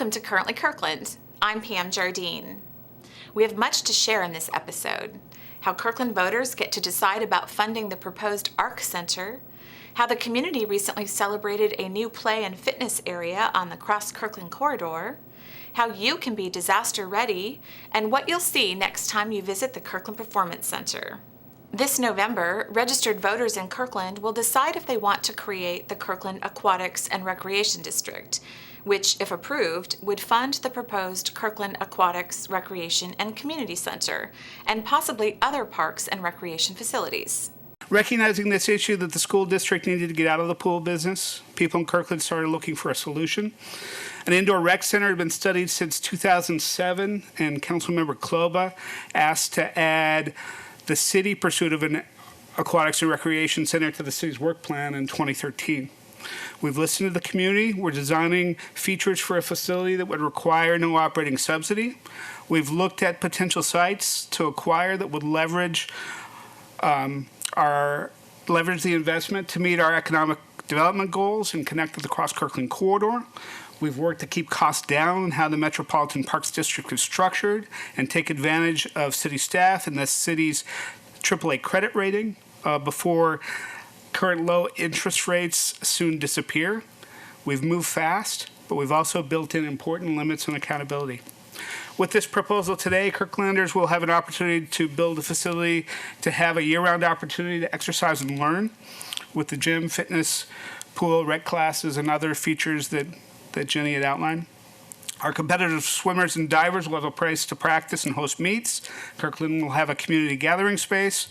Welcome to Currently Kirkland. I'm Pam Jardine. We have much to share in this episode. How Kirkland voters get to decide about funding the proposed ARC Center, how the community recently celebrated a new play and fitness area on the Cross Kirkland corridor, how you can be disaster ready, and what you'll see next time you visit the Kirkland Performance Center. This November, registered voters in Kirkland will decide if they want to create the Kirkland Aquatics and Recreation District, which, if approved, would fund the proposed Kirkland Aquatics, Recreation, and Community Center, and possibly other parks and recreation facilities. Recognizing this issue that the school district needed to get out of the pool business, people in Kirkland started looking for a solution. An indoor rec center had been studied since 2007, and Councilmember Kloba asked to add the city pursuit of an aquatics and recreation center to the city's work plan in 2013. We've listened to the community. We're designing features for a facility that would require no operating subsidy. We've looked at potential sites to acquire that would leverage the investment to meet our economic development goals and connect with the Cross Kirkland corridor. We've worked to keep costs down on how the Metropolitan Parks District is structured and take advantage of city staff and the city's AAA credit rating before current low interest rates soon disappear. We've moved fast, but we've also built in important limits on accountability. With this proposal today, Kirklanders will have an opportunity to build a facility to have a year-round opportunity to exercise and learn with the gym, fitness, pool, rec classes, and other features that Jenny had outlined. Our competitive swimmers and divers will have a place to practice and host meets. Kirkland will have a community gathering space,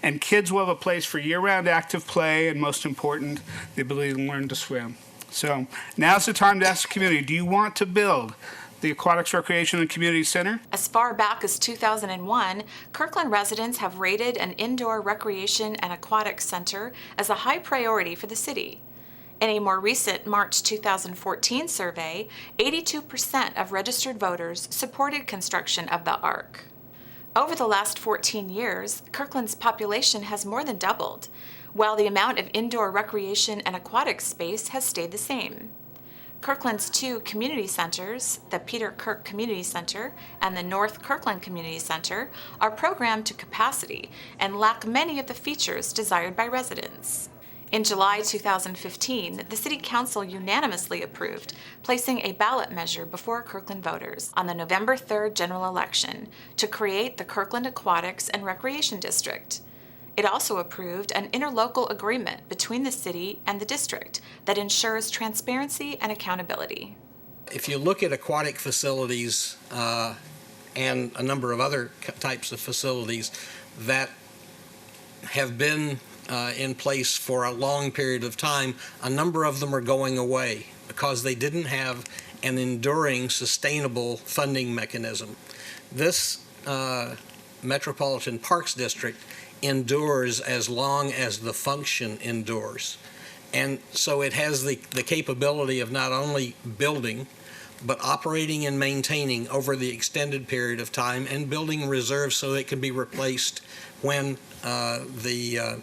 and kids will have a place for year-round active play, and most important, the ability to learn to swim. So now's the time to ask the community, do you want to build the Aquatics, Recreation, and Community Center? As far back as 2001, Kirkland residents have rated an indoor recreation and aquatics center as a high priority for the city. In a more recent March 2014 survey, 82% of registered voters supported construction of the ARC. Over the last 14 years, Kirkland's population has more than doubled, while the amount of indoor recreation and aquatic space has stayed the same. Kirkland's two community centers, the Peter Kirk Community Center and the North Kirkland Community Center, are programmed to capacity and lack many of the features desired by residents. In July 2015, the City Council unanimously approved placing a ballot measure before Kirkland voters on the November 3rd general election to create the Kirkland Aquatics and Recreation District. It also approved an interlocal agreement between the city and the district that ensures transparency and accountability. If you look at aquatic facilities and a number of other types of facilities that have been in place for a long period of time, a number of them are going away because they didn't have an enduring, sustainable funding mechanism. This Metropolitan Parks District endures as long as the function endures. And so it has the capability of not only building, but operating and maintaining over the extended period of time and building reserves so it can be replaced when the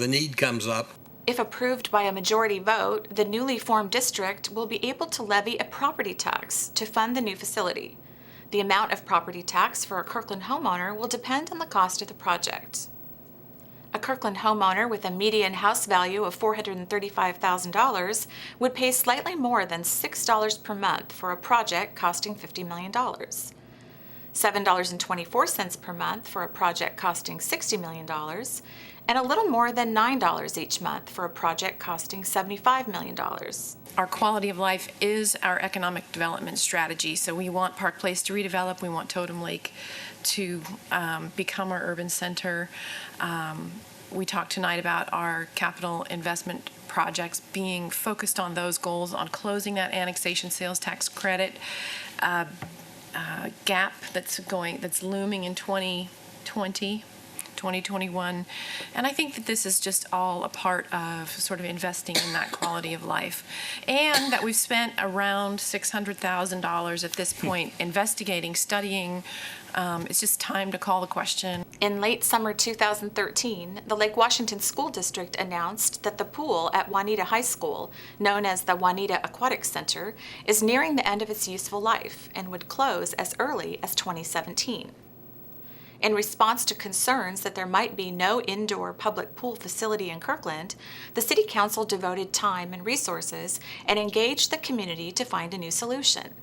need comes up. If approved by a majority vote, the newly formed district will be able to levy a property tax to fund the new facility. The amount of property tax for a Kirkland homeowner will depend on the cost of the project. A Kirkland homeowner with a median house value of $435,000 would pay slightly more than $6 per month for a project costing $50 million. $7.24 per month for a project costing $60 million, and a little more than $9 each month for a project costing $75 million. Our quality of life is our economic development strategy. So we want Park Place to redevelop. We want Totem Lake to become our urban center. We talked tonight about our capital investment projects being focused on those goals, on closing that annexation sales tax credit gap that's looming in 2020, 2021. And I think that this is just all a part of sort of investing in that quality of life. And that we've spent around $600,000 at this point investigating, studying. It's just time to call the question. In late summer 2013, the Lake Washington School District announced that the pool at Juanita High School, known as the Juanita Aquatic Center, is nearing the end of its useful life and would close as early as 2017. In response to concerns that there might be no indoor public pool facility in Kirkland, the City Council devoted time and resources and engaged the community to find a new solution.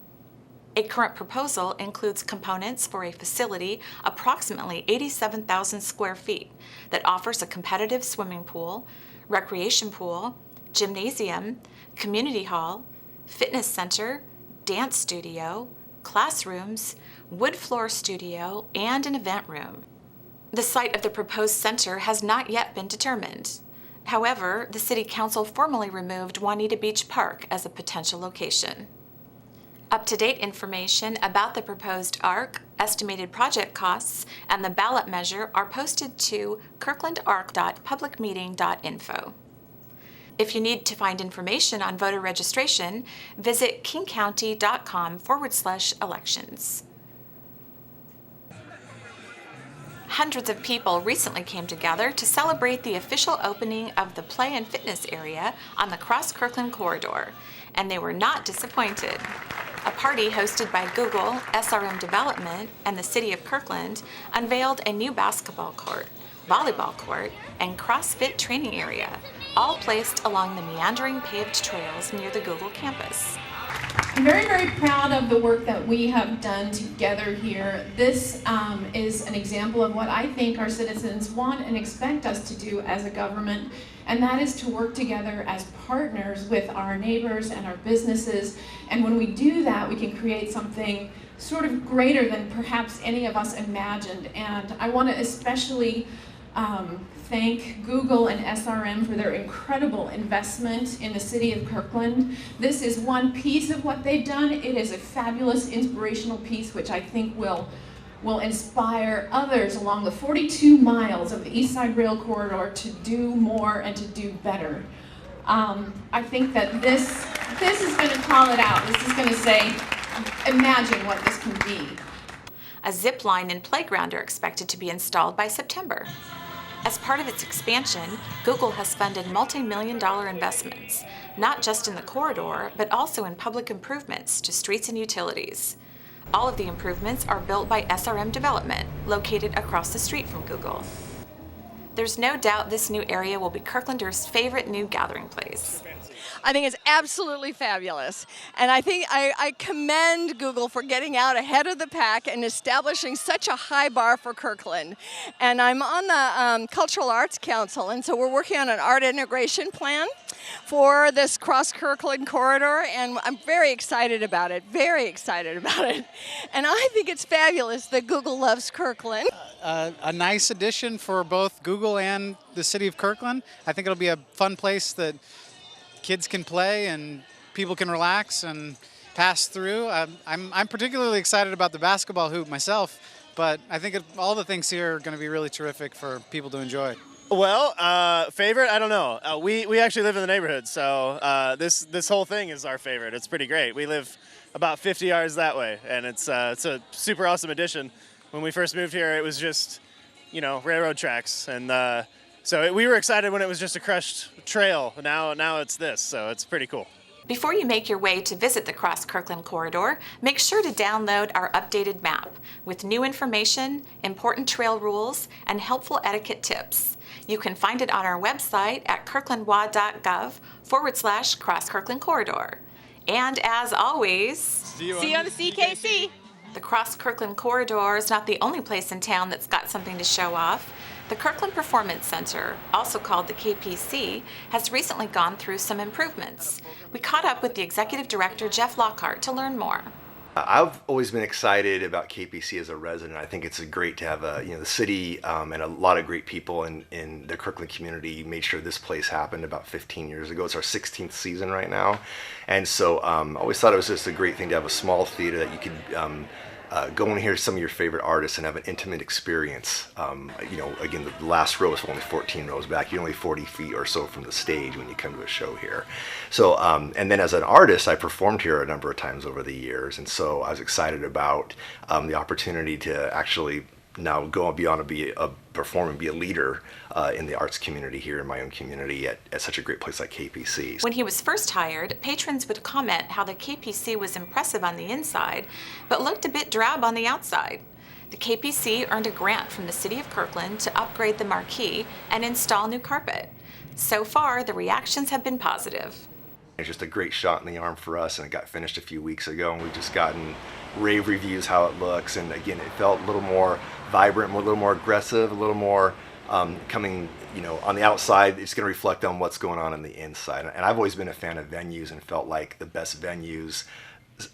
A current proposal includes components for a facility approximately 87,000 square feet that offers a competitive swimming pool, recreation pool, gymnasium, community hall, fitness center, dance studio, classrooms, wood floor studio, and an event room. The site of the proposed center has not yet been determined. However, the City Council formally removed Juanita Beach Park as a potential location. Up-to-date information about the proposed ARC, estimated project costs, and the ballot measure are posted to kirklandarc.publicmeeting.info. If you need to find information on voter registration, visit kingcounty.com/elections. Hundreds of people recently came together to celebrate the official opening of the play and fitness area on the Cross Kirkland corridor, and they were not disappointed. A party hosted by Google, SRM Development, and the City of Kirkland unveiled a new basketball court, volleyball court, and CrossFit training area, all placed along the meandering paved trails near the Google campus. I'm very, very proud of the work that we have done together here. This is an example of what I think our citizens want and expect us to do as a government, and that is to work together as partners with our neighbors and our businesses. And when we do that, we can create something sort of greater than perhaps any of us imagined. And I want to especially thank Google and SRM for their incredible investment in the city of Kirkland. This is one piece of what they've done. It is a fabulous, inspirational piece which I think will inspire others along the 42 miles of the East Side Rail Corridor to do more and to do better. I think that this is going to call it out. This is going to say, imagine what this can be. A zip line and playground are expected to be installed by September. As part of its expansion, Google has funded multi-million-dollar investments, not just in the corridor, but also in public improvements to streets and utilities. All of the improvements are built by SRM Development, located across the street from Google. There's no doubt this new area will be Kirklanders' favorite new gathering place. I think it's absolutely fabulous. And I think I commend Google for getting out ahead of the pack and establishing such a high bar for Kirkland. And I'm on the Cultural Arts Council, and so we're working on an art integration plan for this Cross Kirkland corridor, and I'm very excited about it, very excited about it. And I think it's fabulous that Google loves Kirkland. A nice addition for both Google and the city of Kirkland. I think it'll be a fun place that kids can play and people can relax and pass through. I'm particularly excited about the basketball hoop myself, but I think all the things here are going to be really terrific for people to enjoy. Well, favorite? I don't know. We actually live in the neighborhood, so this whole thing is our favorite. It's pretty great. We live about 50 yards that way, and it's a super awesome addition. When we first moved here, it was just, railroad tracks, and so we were excited when it was just a crushed trail. Now it's this, so it's pretty cool. Before you make your way to visit the Cross Kirkland corridor, make sure to download our updated map with new information, important trail rules, and helpful etiquette tips. You can find it on our website at kirklandwa.gov/Cross Kirkland corridor. And as always, See you on the CKC. The Cross Kirkland corridor is not the only place in town that's got something to show off. The Kirkland Performance Center, also called the KPC, has recently gone through some improvements. We caught up with the executive director, Jeff Lockhart, to learn more. I've always been excited about KPC as a resident. I think it's great to have the city and a lot of great people in the Kirkland community made sure this place happened about 15 years ago. It's our 16th season right now. And so I always thought it was just a great thing to have a small theater that you could go and hear some of your favorite artists and have an intimate experience. Again, the last row is only 14 rows back. You're only 40 feet or so from the stage when you come to a show here. So, and then as an artist, I performed here a number of times over the years, and so I was excited about the opportunity to actually now go beyond perform and be a leader in the arts community here in my own community at such a great place like KPC. When he was first hired, patrons would comment how the KPC was impressive on the inside, but looked a bit drab on the outside. The KPC earned a grant from the City of Kirkland to upgrade the marquee and install new carpet. So far, the reactions have been positive. It's just a great shot in the arm for us, and it got finished a few weeks ago, and we've just gotten rave reviews how it looks, and again, it felt a little more vibrant, a little more aggressive, a little more coming, on the outside. It's going to reflect on what's going on the inside. And I've always been a fan of venues and felt like the best venues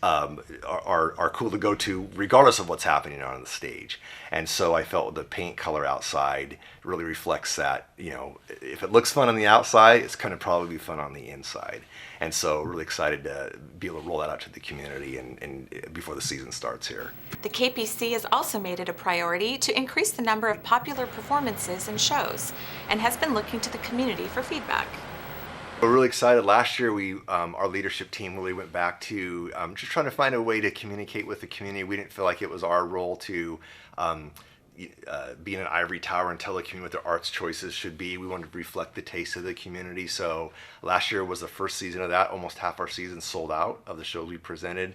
are cool to go to regardless of what's happening on the stage. And so I felt the paint color outside really reflects that, if it looks fun on the outside, it's going to probably be fun on the inside. And so really excited to be able to roll that out to the community and before the season starts here. The KPC has also made it a priority to increase the number of popular performances and shows, and has been looking to the community for feedback. We're really excited. Last year, our leadership team really went back to just trying to find a way to communicate with the community. We didn't feel like it was our role to be in an ivory tower and tell the community what their arts choices should be. We wanted to reflect the taste of the community. So last year was the first season of that. Almost half our season sold out of the shows we presented.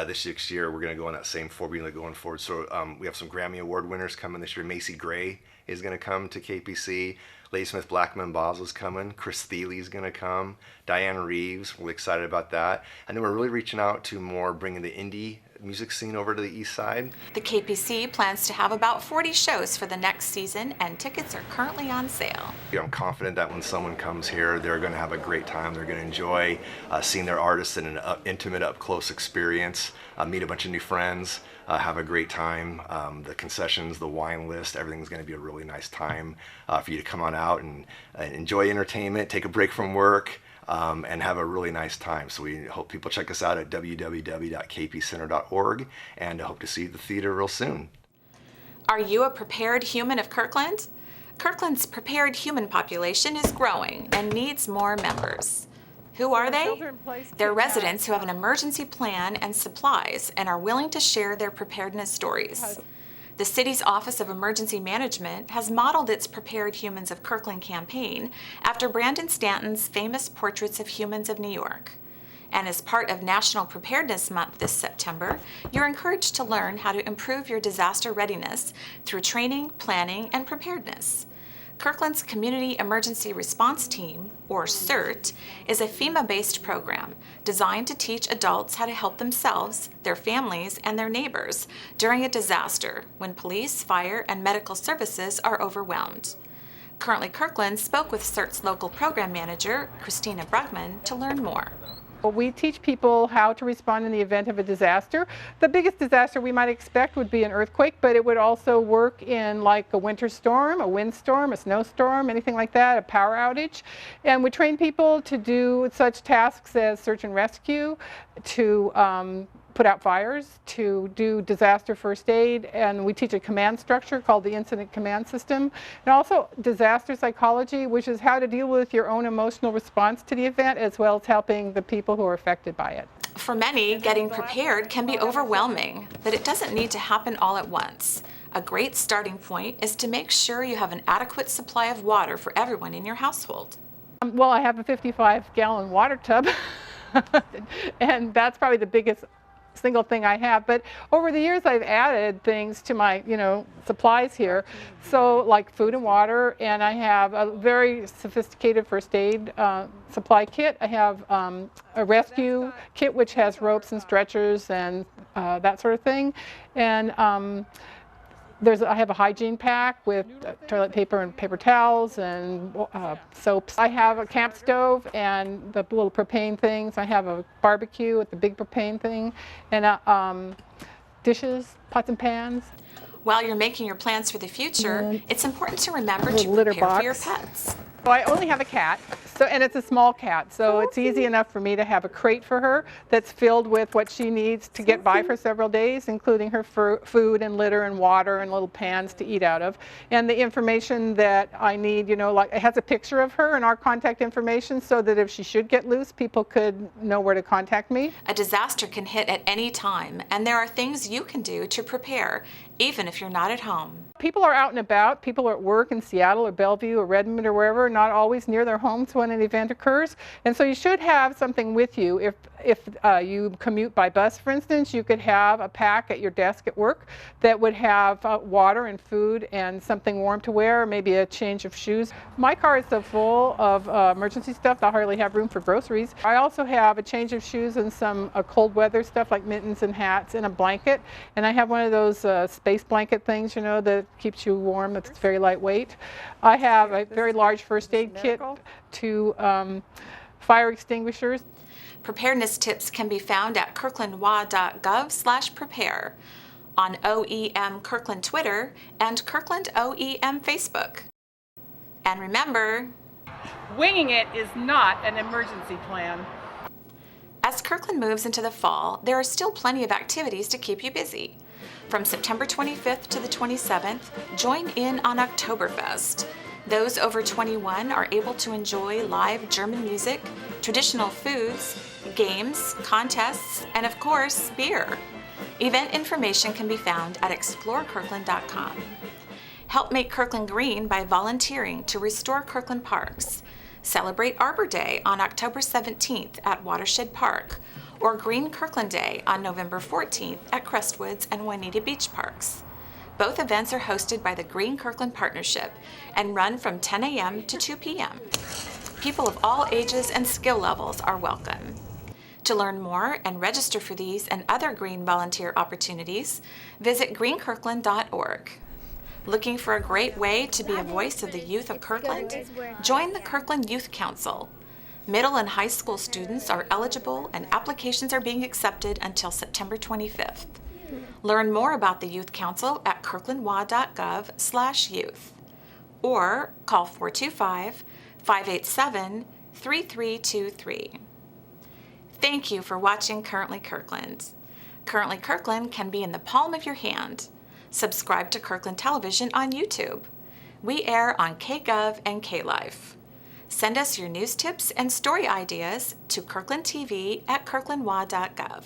This next year, we're going to go on that same formula going forward. So we have some Grammy Award winners coming this year. Macy Gray is going to come to KPC. Ladysmith Blackman Boswell's coming. Chris Thiele's going to come. Diane Reeves, we're excited about that. And then we're really reaching out to more bringing the indie music scene over to the east side. The KPC plans to have about 40 shows for the next season, and tickets are currently on sale. I'm confident that when someone comes here, they're going to have a great time. They're going to enjoy seeing their artists in an intimate, up-close experience, meet a bunch of new friends, have a great time. The concessions, the wine list, everything's going to be a really nice time for you to come on out and enjoy entertainment, take a break from work, and have a really nice time. So we hope people check us out at www.kpcenter.org, and I hope to see you at the theater real soon. Are you a prepared human of Kirkland? Kirkland's prepared human population is growing and needs more members. Who are they? They're residents who have an emergency plan and supplies and are willing to share their preparedness stories. The city's Office of Emergency Management has modeled its Prepared Humans of Kirkland campaign after Brandon Stanton's famous Portraits of Humans of New York. And as part of National Preparedness Month this September, you're encouraged to learn how to improve your disaster readiness through training, planning, and preparedness. Kirkland's Community Emergency Response Team, or CERT, is a FEMA-based program designed to teach adults how to help themselves, their families, and their neighbors during a disaster when police, fire, and medical services are overwhelmed. Currently, Kirkland spoke with CERT's local program manager, Christina Brugman, to learn more. We teach people how to respond in the event of a disaster. The biggest disaster we might expect would be an earthquake, but it would also work in like a winter storm, a windstorm, a snowstorm, anything like that, a power outage. And we train people to do such tasks as search and rescue, to put out fires, to do disaster first aid, and we teach a command structure called the incident command system, and also disaster psychology, which is how to deal with your own emotional response to the event, as well as helping the people who are affected by it. For many, getting prepared can be overwhelming, but it doesn't need to happen all at once. A great starting point is to make sure you have an adequate supply of water for everyone in your household. Well, I have a 55-gallon water tub, and that's probably the biggest single thing I have, but over the years I've added things to my supplies here, so like food and water, and I have a very sophisticated first aid supply kit. I have a rescue kit which has ropes and stretchers and that sort of thing, and I have a hygiene pack with toilet paper and paper towels and soaps. I have a camp stove and the little propane things. I have a barbecue with the big propane thing, and dishes, pots and pans. While you're making your plans for the future, it's important to remember to litter prepare box for your pets. So I only have a cat, So, and it's a small cat, so it's easy enough for me to have a crate for her that's filled with what she needs to get by for several days, including her food and litter and water and little pans to eat out of. And the information that I need, you know, like it has a picture of her and our contact information so that if she should get loose, people could know where to contact me. A disaster can hit at any time, and there are things you can do to prepare, even if you're not at home. People are out and about. People are at work in Seattle or Bellevue or Redmond or wherever, not always near their homes when an event occurs. And so you should have something with you. If you commute by bus, for instance, you could have a pack at your desk at work that would have water and food and something warm to wear, maybe a change of shoes. My car is so full of emergency stuff, I hardly have room for groceries. I also have a change of shoes and some cold weather stuff like mittens and hats and a blanket. And I have one of those space blanket things, you know, that keeps you warm. It's very lightweight. I have a very large first aid kit to fire extinguishers. Preparedness tips can be found at kirklandwa.gov/prepare, on OEM Kirkland Twitter and Kirkland OEM Facebook. And remember, Winging it is not an emergency plan. as Kirkland moves into the fall, there are still plenty of activities to keep you busy. From September 25th to the 27th, join in on Oktoberfest. Those over 21 are able to enjoy live German music, traditional foods, games, contests, and of course, beer. Event information can be found at explorekirkland.com. Help make Kirkland green by volunteering to restore Kirkland parks. Celebrate Arbor Day on October 17th at Watershed Park, or Green Kirkland Day on November 14th at Crestwoods and Juanita Beach Parks. Both events are hosted by the Green Kirkland Partnership and run from 10 a.m. to 2 p.m. People of all ages and skill levels are welcome. To learn more and register for these and other green volunteer opportunities, visit greenkirkland.org. Looking for a great way to be a voice of the youth of Kirkland? Join the Kirkland Youth Council. Middle and high school students are eligible and applications are being accepted until September 25th. Learn more about the Youth Council at kirklandwa.gov/youth or call 425-587-3323. Thank you for watching Currently Kirkland. Currently Kirkland can be in the palm of your hand. Subscribe to Kirkland Television on YouTube. We air on KGov and KLife. Send us your news tips and story ideas to kirklandtv@kirklandwa.gov.